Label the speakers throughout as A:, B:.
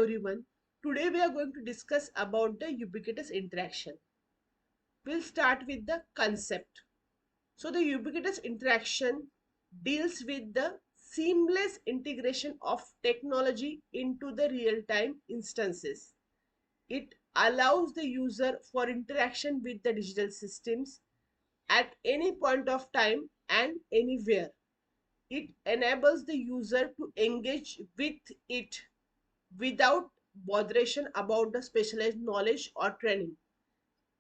A: everyone. Today we are going to discuss about the ubiquitous interaction. We'll start with the concept. So the ubiquitous interaction deals with the seamless integration of technology into the real-time instances. It allows the user for interaction with the digital systems at any point of time and anywhere. It enables the user to engage with it without botheration about the specialized knowledge or training.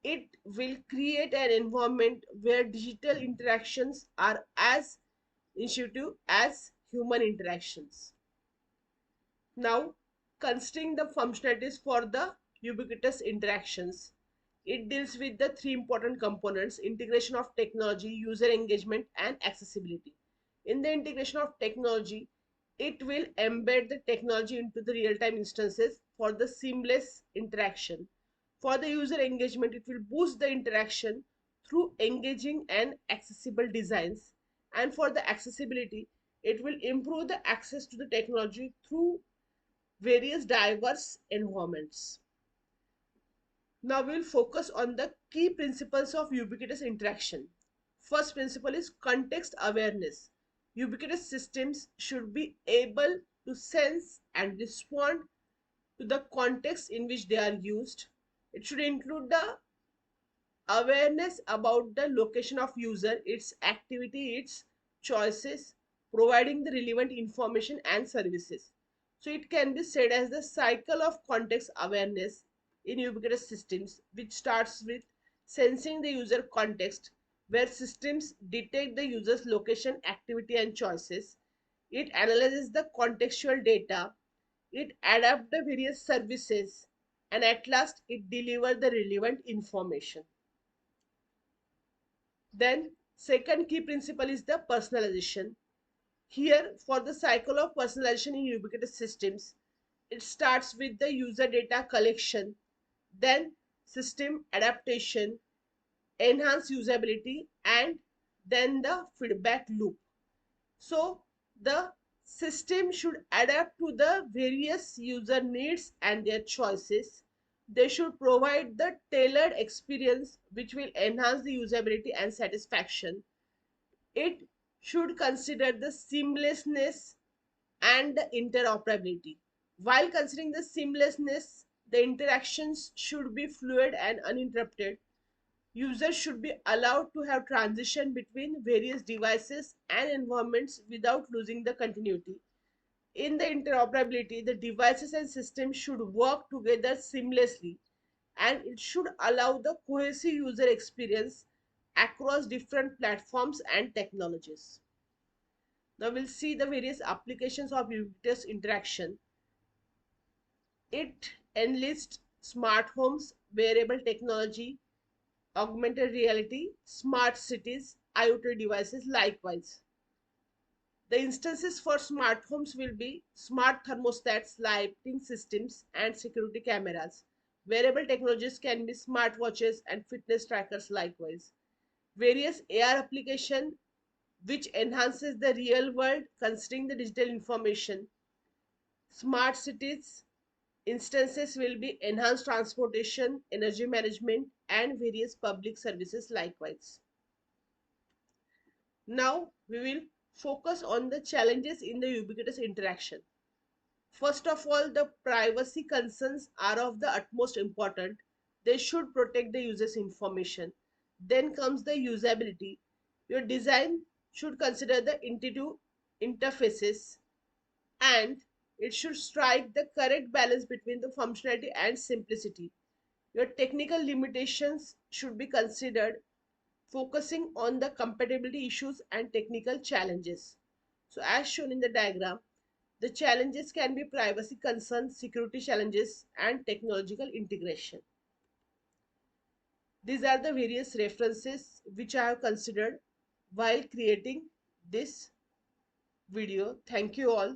A: It will create an environment where digital interactions are as intuitive as human interactions. Now, considering the functionalities for the ubiquitous interactions, it deals with the three important components: integration of technology, user engagement, and accessibility. In the integration of technology, it will embed the technology into the real-time instances for the seamless interaction. For the user engagement, it will boost the interaction through engaging and accessible designs. And for the accessibility, it will improve the access to the technology through various diverse environments. Now we'll focus on the key principles of ubiquitous interaction. First principle is context awareness. Ubiquitous systems should be able to sense and respond to the context in which they are used. It should include the awareness about the location of user, its activity, its choices, providing the relevant information and services. So it can be said as the cycle of context awareness in ubiquitous systems, which starts with sensing the user context, where systems detect the user's location, activity, and choices. It analyzes the contextual data, it adapts the various services, and at last it delivers the relevant information. Then second key principle is the personalization. Here, for the cycle of personalization in ubiquitous systems, it starts with the user data collection, then system adaptation, enhanced usability, and then the feedback loop. So the system should adapt to the various user needs and their choices. They should provide the tailored experience which will enhance the usability and satisfaction. It should consider the seamlessness and the interoperability. While considering the seamlessness, the interactions should be fluid and uninterrupted. Users should be allowed to have transition between various devices and environments without losing the continuity. In the interoperability, the devices and systems should work together seamlessly, and it should allow the cohesive user experience across different platforms and technologies. Now we'll see the various applications of ubiquitous interaction. It enlists smart homes, wearable technology, augmented reality, smart cities, IoT devices. Likewise, the instances for smart homes will be smart thermostats, lighting systems, and security cameras. Wearable technologies can be smartwatches and fitness trackers. Likewise, various AR application which enhances the real world considering the digital information. Smart cities instances will be enhanced transportation, energy management, and various public services. Likewise, now we will focus on the challenges in the ubiquitous interaction. First of all, the privacy concerns are of the utmost important. They should protect the user's information. Then comes the usability. Your design should consider the intuitive interfaces, and it should strike the correct balance between the functionality and simplicity. Your technical limitations should be considered, focusing on the compatibility issues and technical challenges. So as shown in the diagram, the challenges can be privacy concerns, security challenges, and technological integration. These are the various references which I have considered while creating this video. Thank you all.